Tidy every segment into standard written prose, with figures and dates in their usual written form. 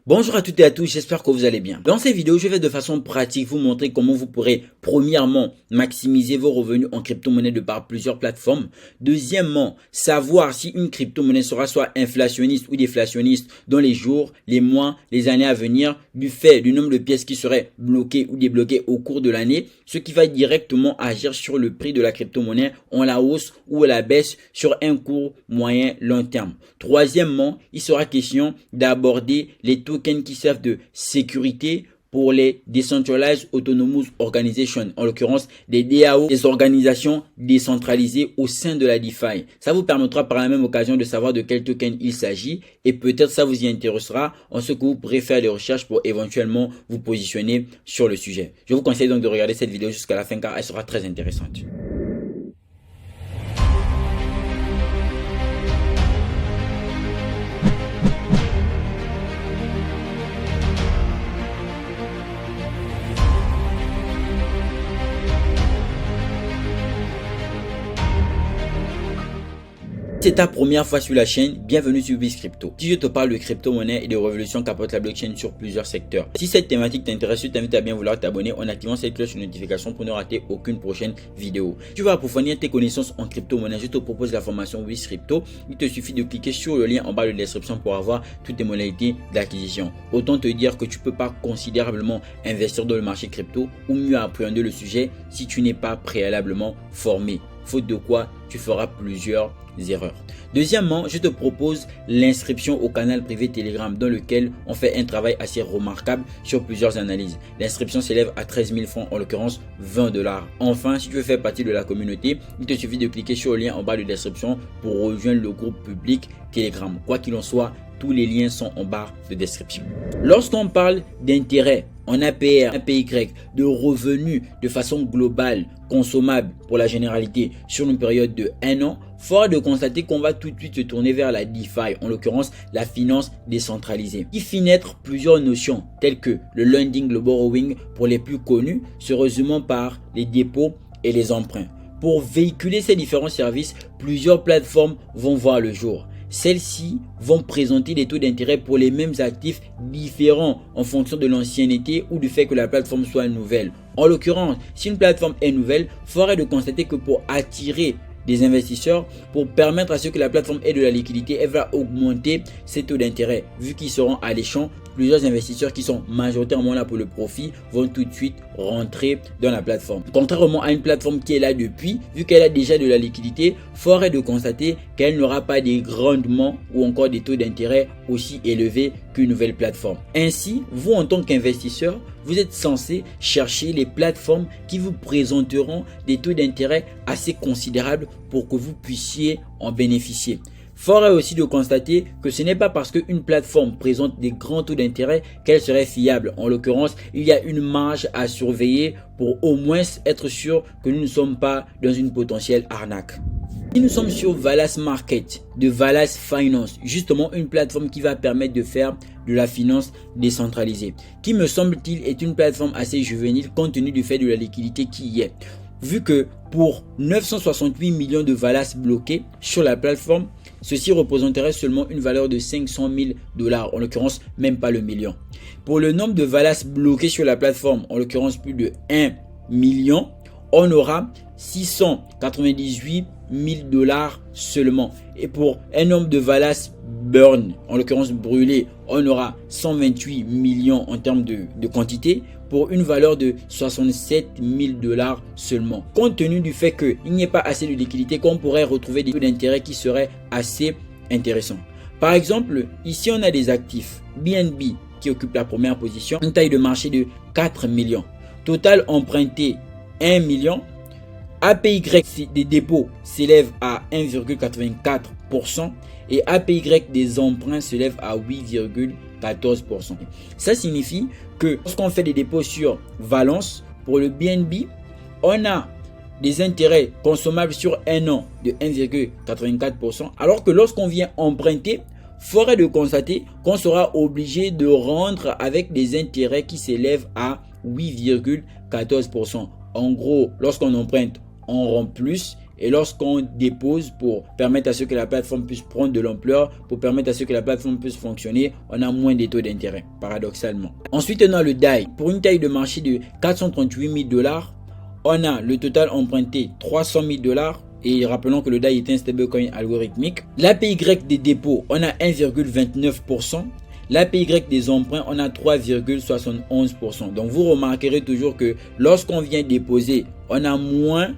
Bonjour à toutes et à tous, j'espère que vous allez bien. Dans cette vidéo, je vais de façon pratique vous montrer comment vous pourrez premièrement maximiser vos revenus en crypto-monnaie de par plusieurs plateformes. Deuxièmement, savoir si une crypto-monnaie sera soit inflationniste ou déflationniste dans les jours, les mois, les années à venir du fait du nombre de pièces qui seraient bloquées ou débloquées au cours de l'année, ce qui va directement agir sur le prix de la crypto-monnaie en la hausse ou à la baisse sur un court, moyen, long terme. Troisièmement, il sera question d'aborder les tokens qui servent de sécurité pour les Decentralized Autonomous Organizations, en l'occurrence des DAO, des organisations décentralisées au sein de la DeFi. Ça vous permettra par la même occasion de savoir de quel token il s'agit et peut-être ça vous y intéressera en ce que vous pourrez faire des recherches pour éventuellement vous positionner sur le sujet. Je vous conseille donc de regarder cette vidéo jusqu'à la fin car elle sera très intéressante. Si c'est ta première fois sur la chaîne, bienvenue sur BizCrypto. Si je te parle de crypto-monnaie et de révolution qu'apporte la blockchain sur plusieurs secteurs. Si cette thématique t'intéresse, je t'invite à bien vouloir t'abonner en activant cette cloche de notification pour ne rater aucune prochaine vidéo. Si tu veux approfondir tes connaissances en crypto-monnaie, je te propose la formation BizCrypto. Il te suffit de cliquer sur le lien en bas de description pour avoir toutes tes modalités d'acquisition. Autant te dire que tu ne peux pas considérablement investir dans le marché crypto ou mieux appréhender le sujet si tu n'es pas préalablement formé. Faute de quoi, tu feras plusieurs erreurs. Deuxièmement, je te propose l'inscription au canal privé Telegram dans lequel on fait un travail assez remarquable sur plusieurs analyses. L'inscription s'élève à 13 000 francs, en l'occurrence 20 $. Enfin, si tu veux faire partie de la communauté, il te suffit de cliquer sur le lien en bas de description pour rejoindre le groupe public Telegram. Quoi qu'il en soit, tous les liens sont en barre de description. Lorsqu'on parle d'intérêt en APR, APY, de revenus de façon globale, consommable pour la généralité sur une période de 1 an, fort de constater qu'on va tout de suite se tourner vers la DeFi, en l'occurrence la finance décentralisée, qui fit naître plusieurs notions telles que le lending, le borrowing pour les plus connus, se résumant par les dépôts et les emprunts. Pour véhiculer ces différents services, plusieurs plateformes vont voir le jour. Celles-ci vont présenter des taux d'intérêt pour les mêmes actifs différents en fonction de l'ancienneté ou du fait que la plateforme soit nouvelle. En l'occurrence, si une plateforme est nouvelle, fort est de constater que pour attirer des investisseurs, pour permettre à ceux que la plateforme ait de la liquidité, elle va augmenter ses taux d'intérêt. Vu qu'ils seront alléchants, plusieurs investisseurs qui sont majoritairement là pour le profit vont tout de suite rentrer dans la plateforme. Contrairement à une plateforme qui est là depuis, vu qu'elle a déjà de la liquidité, fort est de constater qu'elle n'aura pas des rendements ou encore des taux d'intérêt aussi élevés qu'une nouvelle plateforme. Ainsi, vous en tant qu'investisseur, vous êtes censé chercher les plateformes qui vous présenteront des taux d'intérêt assez considérables pour que vous puissiez en bénéficier. Fort est aussi de constater que ce n'est pas parce qu'une plateforme présente des grands taux d'intérêt qu'elle serait fiable. En l'occurrence, il y a une marge à surveiller pour au moins être sûr que nous ne sommes pas dans une potentielle arnaque. Si nous sommes sur Valas Market de Valas Finance, justement une plateforme qui va permettre de faire de la finance décentralisée, qui me semble-t-il est une plateforme assez juvénile compte tenu du fait de la liquidité qui y est. Vu que pour 968 millions de Valas bloqués sur la plateforme, ceci représenterait seulement une valeur de 500 000 $, en l'occurrence même pas le million. Pour le nombre de Valas bloqués sur la plateforme, en l'occurrence plus de 1 million, on aura 698 000 $ seulement. Et pour un nombre de Valas burn, en l'occurrence brûlés, on aura 128 millions en termes de quantité pour une valeur de 67 000 $ seulement. Compte tenu du fait qu'il n'y ait pas assez de liquidité, qu'on pourrait retrouver des taux d'intérêt qui seraient assez intéressants. Par exemple, ici on a des actifs BNB qui occupe la première position, une taille de marché de 4 millions. Total emprunté 1 million. APY des dépôts s'élève à 1,84% et APY des emprunts s'élève à 8,14%. Ça signifie que lorsqu'on fait des dépôts sur Valence, pour le BNB, on a des intérêts consommables sur un an de 1,84%, alors que lorsqu'on vient emprunter, fort est de constater qu'on sera obligé de rendre avec des intérêts qui s'élèvent à 8,14%. En gros, lorsqu'on emprunte, on rend plus Et lorsqu'on dépose pour permettre à ce que la plateforme puisse prendre de l'ampleur, pour permettre à ce que la plateforme puisse fonctionner, on a moins de taux d'intérêt, paradoxalement. Ensuite, on a le DAI. Pour une taille de marché de 438 000 $, on a le total emprunté 300 000 $. Et rappelons que le DAI est un stablecoin algorithmique. L'APY des dépôts, on a 1,29%. L'APY des emprunts, on a 3,71%. Donc vous remarquerez toujours que lorsqu'on vient déposer, on a moins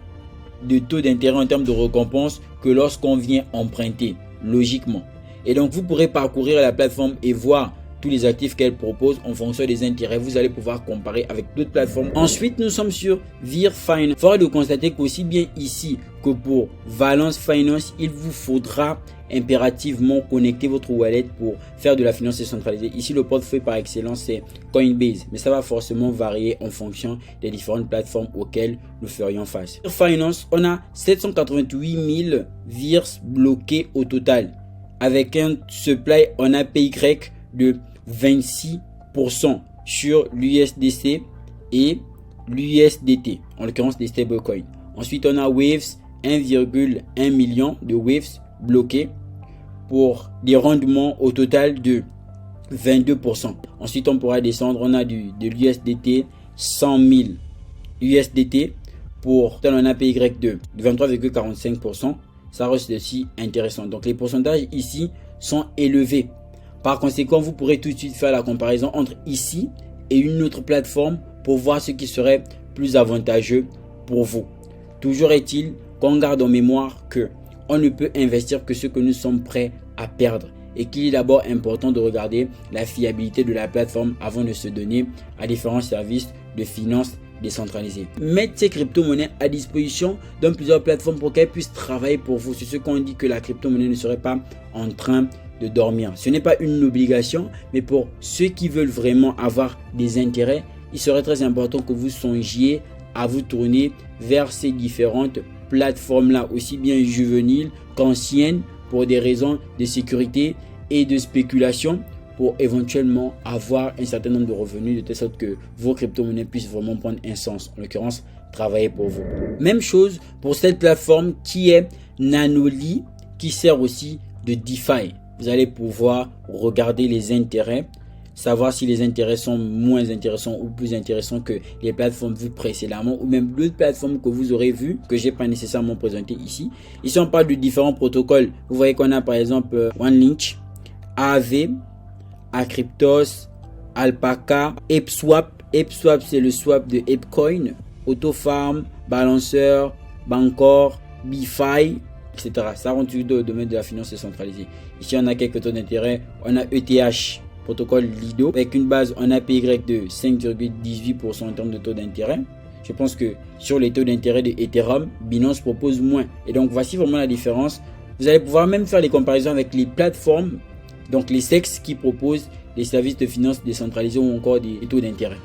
de taux d'intérêt en termes de récompense que lorsqu'on vient emprunter, logiquement. Et donc vous pourrez parcourir la plateforme et voir tous les actifs qu'elle propose en fonction des intérêts. Vous allez pouvoir comparer avec d'autres plateformes. Ensuite, nous sommes sur Vir Finance. Fort de constater qu'aussi bien ici que pour Valence Finance, il vous faudra impérativement connecter votre wallet pour faire de la finance décentralisée. Ici, le portefeuille par excellence, c'est Coinbase, mais ça va forcément varier en fonction des différentes plateformes auxquelles nous ferions face. Vir Finance, on a 788 000 VIRS bloqués au total, avec un supply en APY de 26% sur l'USDC et l'USDT, en l'occurrence des stablecoins. Ensuite, on a Waves, 1,1 million de Waves bloqués pour des rendements au total de 22%. Ensuite, on pourra descendre, on a de l'USDT, 100 000 USDT pour un APY de 23,45%. Ça reste aussi intéressant. Donc, les pourcentages ici sont élevés. Par conséquent, vous pourrez tout de suite faire la comparaison entre ici et une autre plateforme pour voir ce qui serait plus avantageux pour vous. Toujours est-il qu'on garde en mémoire que on ne peut investir que ce que nous sommes prêts à perdre et qu'il est d'abord important de regarder la fiabilité de la plateforme avant de se donner à différents services de finance décentralisés. Mettre ces crypto-monnaies à disposition dans plusieurs plateformes pour qu'elles puissent travailler pour vous. C'est ce qu'on dit que la crypto-monnaie ne serait pas en train de dormir. Ce n'est pas une obligation, mais pour ceux qui veulent vraiment avoir des intérêts, il serait très important que vous songiez à vous tourner vers ces différentes plateformes-là, aussi bien juvéniles qu'anciennes, pour des raisons de sécurité et de spéculation, pour éventuellement avoir un certain nombre de revenus de telle sorte que vos crypto-monnaies puissent vraiment prendre un sens, en l'occurrence travailler pour vous. Même chose pour cette plateforme qui est Nanoly, qui sert aussi de DeFi. Vous allez pouvoir regarder les intérêts, savoir si les intérêts sont moins intéressants ou plus intéressants que les plateformes vues précédemment ou même d'autres plateformes que vous aurez vues que j'ai pas nécessairement présentées ici. Ici, on parle de différents protocoles. Vous voyez qu'on a par exemple OneLink, AAV, Acryptos, Alpaca, ApeSwap. ApeSwap, c'est le swap de ApeCoin, AutoFarm, Balancer, Bancor, BeFi, etc. Ça rentre dans le domaine de la finance décentralisée. Ici, on a quelques taux d'intérêt. On a ETH, protocole Lido, avec une base en APY de 5,18% en termes de taux d'intérêt. Je pense que sur les taux d'intérêt de Ethereum, Binance propose moins. Et donc, voici vraiment la différence. Vous allez pouvoir même faire les comparaisons avec les plateformes, donc les SEX qui proposent des services de finance décentralisés ou encore des taux d'intérêt.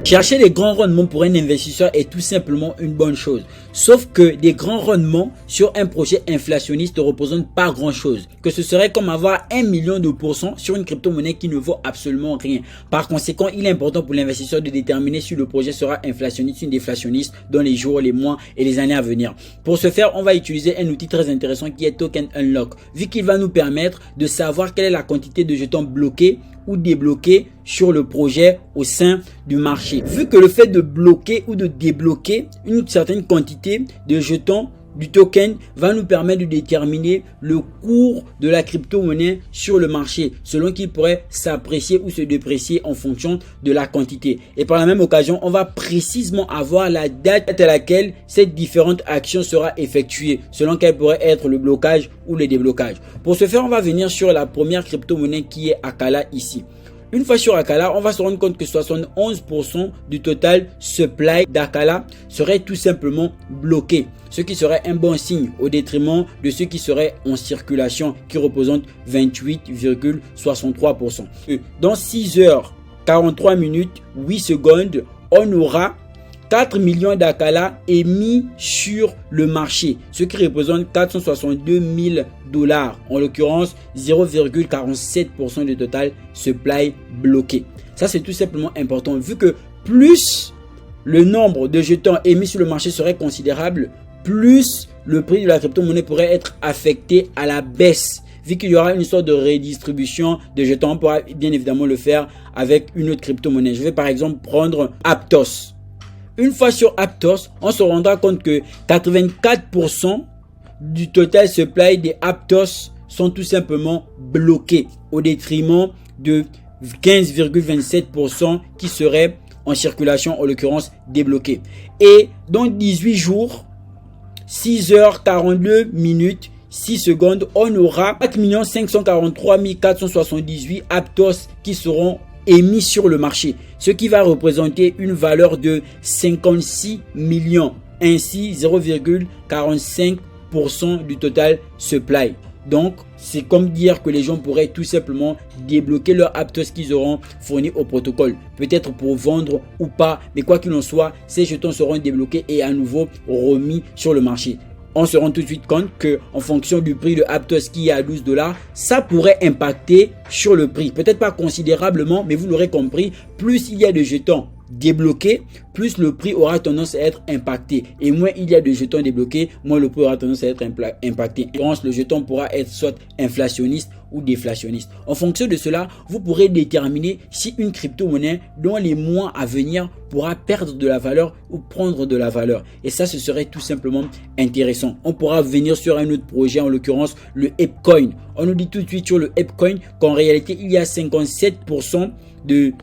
Chercher les grands rendements pour un investisseur est tout simplement une bonne chose. Sauf que des grands rendements sur un projet inflationniste ne représentent pas grand chose. Que ce serait comme avoir 1 million de % sur une crypto-monnaie qui ne vaut absolument rien. Par conséquent, il est important pour l'investisseur de déterminer si le projet sera inflationniste ou déflationniste dans les jours, les mois et les années à venir. Pour ce faire, on va utiliser un outil très intéressant qui est Token Unlock, vu qu'il va nous permettre de savoir quelle est la quantité de jetons bloqués ou débloquer sur le projet au sein du marché. Vu que le fait de bloquer ou de débloquer une certaine quantité de jetons du token va nous permettre de déterminer le cours de la crypto-monnaie sur le marché, selon qu'il pourrait s'apprécier ou se déprécier en fonction de la quantité. Et par la même occasion, on va précisément avoir la date à laquelle cette différente action sera effectuée, selon quel pourrait être le blocage ou le déblocage. Pour ce faire, on va venir sur la première crypto-monnaie qui est Acala ici. Une fois sur Acala, on va se rendre compte que 71% du total supply d'Acala serait tout simplement bloqué. Ce qui serait un bon signe au détriment de ceux qui seraient en circulation qui représentent 28,63%. Dans 6 heures, 43 minutes, 8 secondes, on aura 4 millions d'Acala émis sur le marché, ce qui représente 462 000 $, en l'occurrence 0,47% du total supply bloqué. Ça, c'est tout simplement important, vu que plus le nombre de jetons émis sur le marché serait considérable, plus le prix de la crypto-monnaie pourrait être affecté à la baisse. Vu qu'il y aura une sorte de redistribution de jetons, on pourra bien évidemment le faire avec une autre crypto-monnaie. Je vais par exemple prendre Aptos. Une fois sur Aptos, on se rendra compte que 84% du total supply des Aptos sont tout simplement bloqués au détriment de 15,27% qui seraient en circulation, en l'occurrence débloqués. Et dans 18 jours, 6h42 minutes, 6 secondes, on aura 4 543 478 Aptos qui seront émis sur le marché, ce qui va représenter une valeur de 56 millions, ainsi 0,45% du total supply. Donc, c'est comme dire que les gens pourraient tout simplement débloquer leurs Aptos qu'ils auront fournis au protocole. Peut-être pour vendre ou pas, mais quoi qu'il en soit, ces jetons seront débloqués et à nouveau remis sur le marché. On se rend tout de suite compte que en fonction du prix de Aptos qui est à 12 $, ça pourrait impacter sur le prix. Peut-être pas considérablement, mais vous l'aurez compris, plus il y a de jetons débloqués, plus le prix aura tendance à être impacté. Et moins il y a de jetons débloqués, moins le prix aura tendance à être impacté. Le jeton pourra être soit inflationniste ou déflationniste. En fonction de cela, vous pourrez déterminer si une crypto-monnaie dans les mois à venir pourra perdre de la valeur ou prendre de la valeur. Et ça, ce serait tout simplement intéressant. On pourra venir sur un autre projet, en l'occurrence le Epcoin. On nous dit tout de suite sur le Epcoin qu'en réalité, il y a 57% du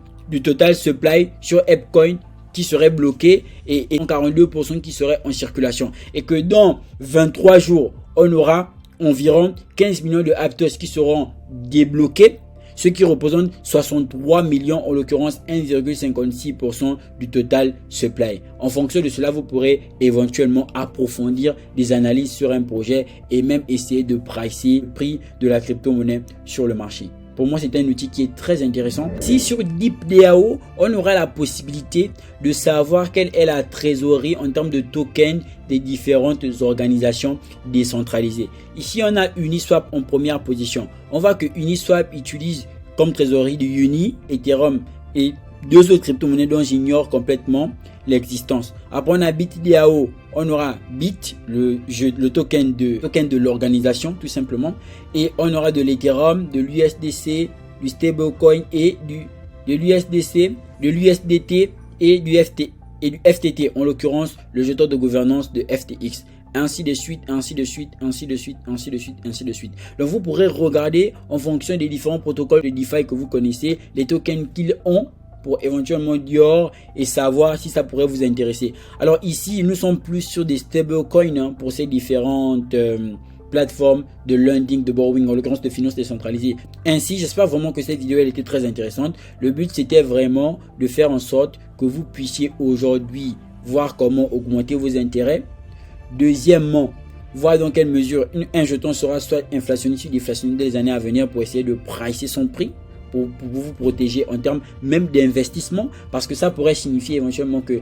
total supply sur Epcoin qui serait bloqué et 42% qui serait en circulation. Et que dans 23 jours, on aura environ 15 millions de Aptos qui seront débloqués, ce qui représente 63 millions, en l'occurrence 1,56% du total supply. En fonction de cela, vous pourrez éventuellement approfondir des analyses sur un projet et même essayer de pricer le prix de la crypto-monnaie sur le marché. Pour moi, c'est un outil qui est très intéressant. Si sur DeepDAO, on aura la possibilité de savoir quelle est la trésorerie en termes de tokens des différentes organisations décentralisées. Ici, on a Uniswap en première position. On voit que Uniswap utilise comme trésorerie de Uni, Ethereum et deux autres crypto-monnaies dont j'ignore complètement l'existence. Après, on a BitDAO. On aura Bit, le token de l'organisation tout simplement. Et on aura de l'Ethereum, de l'USDC, du stablecoin et de l'USDC, de l'USDT et du FTT. En l'occurrence, le jeton de gouvernance de FTX. Ainsi de suite, ainsi de suite, ainsi de suite, ainsi de suite, ainsi de suite. Donc vous pourrez regarder en fonction des différents protocoles de DeFi que vous connaissez, les tokens qu'ils ont, pour éventuellement dire et savoir si ça pourrait vous intéresser. Alors ici, nous sommes plus sur des stablecoins pour ces différentes plateformes de lending, de borrowing, en l'occurrence de finances décentralisées. Ainsi, j'espère vraiment que cette vidéo elle était très intéressante. Le but, c'était vraiment de faire en sorte que vous puissiez aujourd'hui voir comment augmenter vos intérêts. Deuxièmement, voir dans quelle mesure un jeton sera soit inflationniste ou déflationniste dans les années à venir pour essayer de pricer son prix. Pour vous protéger en termes même d'investissement, parce que ça pourrait signifier éventuellement que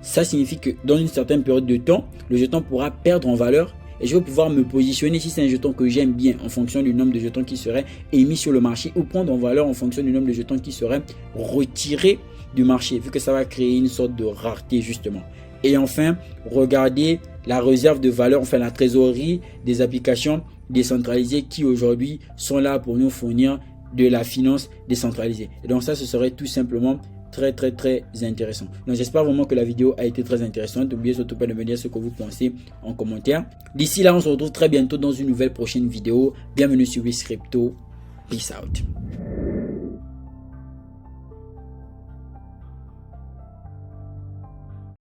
ça signifie que dans une certaine période de temps, le jeton pourra perdre en valeur et je vais pouvoir me positionner si c'est un jeton que j'aime bien en fonction du nombre de jetons qui seraient émis sur le marché, ou prendre en valeur en fonction du nombre de jetons qui seraient retirés du marché, vu que ça va créer une sorte de rareté justement. Et enfin, regardez la réserve de valeur, enfin la trésorerie des applications décentralisées qui aujourd'hui sont là pour nous fournir de la finance décentralisée. Et donc ça, ce serait tout simplement très intéressant. Donc j'espère vraiment que la vidéo a été très intéressante. N'oubliez surtout pas de me dire ce que vous pensez en commentaire. D'ici là, on se retrouve très bientôt dans une nouvelle prochaine vidéo. Bienvenue sur Wiz Crypto. Peace out.